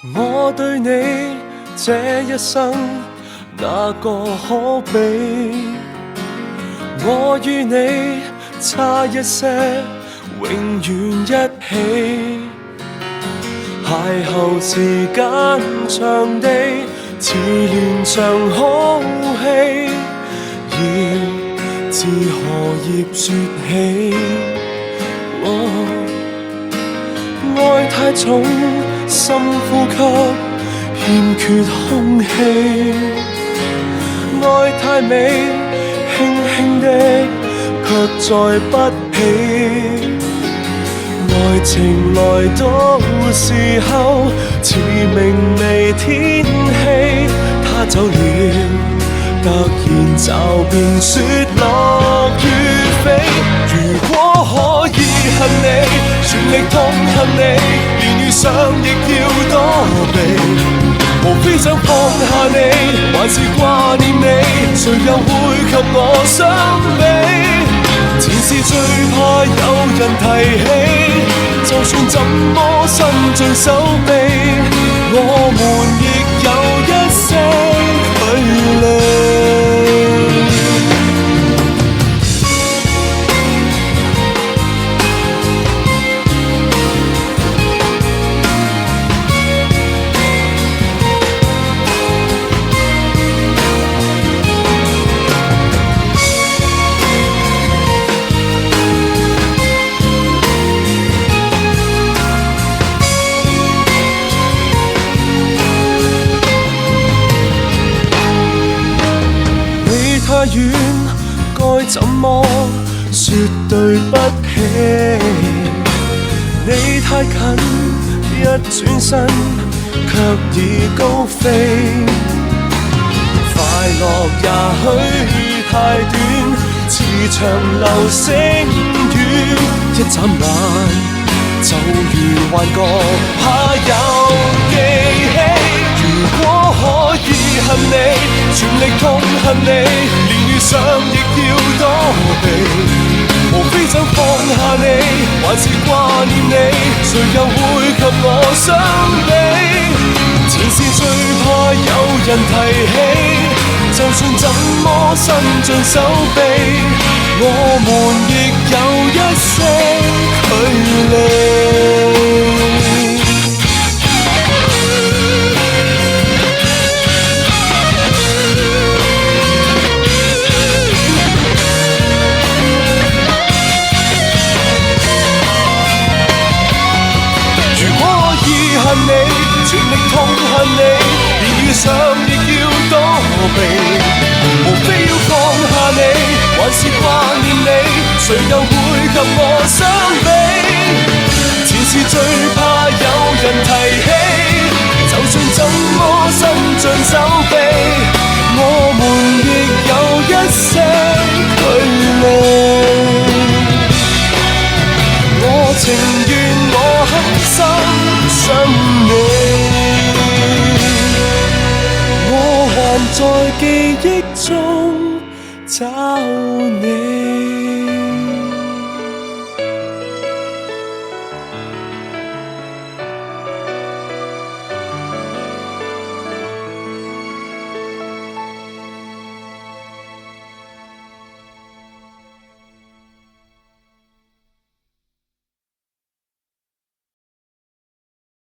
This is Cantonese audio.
我對你這一生哪個可比？我與你差一些，永遠一起。邂逅時間長地，似連場好戲，要自何葉説起？愛太重，深呼吸，欠缺空氣；愛太美，輕輕的，卻載不起。愛情來到時候，似明媚天氣，他走了，突然驟變雪落雨飛。如果可以恨你，全力痛恨你，連遇上亦要躲避。無非想放下你，還是掛念你，誰又會及我相比？前事最怕有人提起，就算怎麼伸盡手臂，我們亦有一些距離。太遠，該怎麼說對不起？你太近，一轉身卻已高飛。快樂也許太短，似長流星雨，一眨眼就如幻覺，怕有記起。如果可以恨你，全力痛恨你，連遇上亦要躲避。無非想放下你，還是掛念你，誰又會及我相比？前事最怕有人提起，就算怎麼伸盡手臂，我們亦有一些距離。恨你，全力痛恨你，連遇上亦要躲避。無非要放下你，還是掛念你，誰又會及我相比？前事最怕有人提起，就算怎麼伸盡手臂，我們亦有一些距離。我情願我狠心想你，我還在記憶中找你。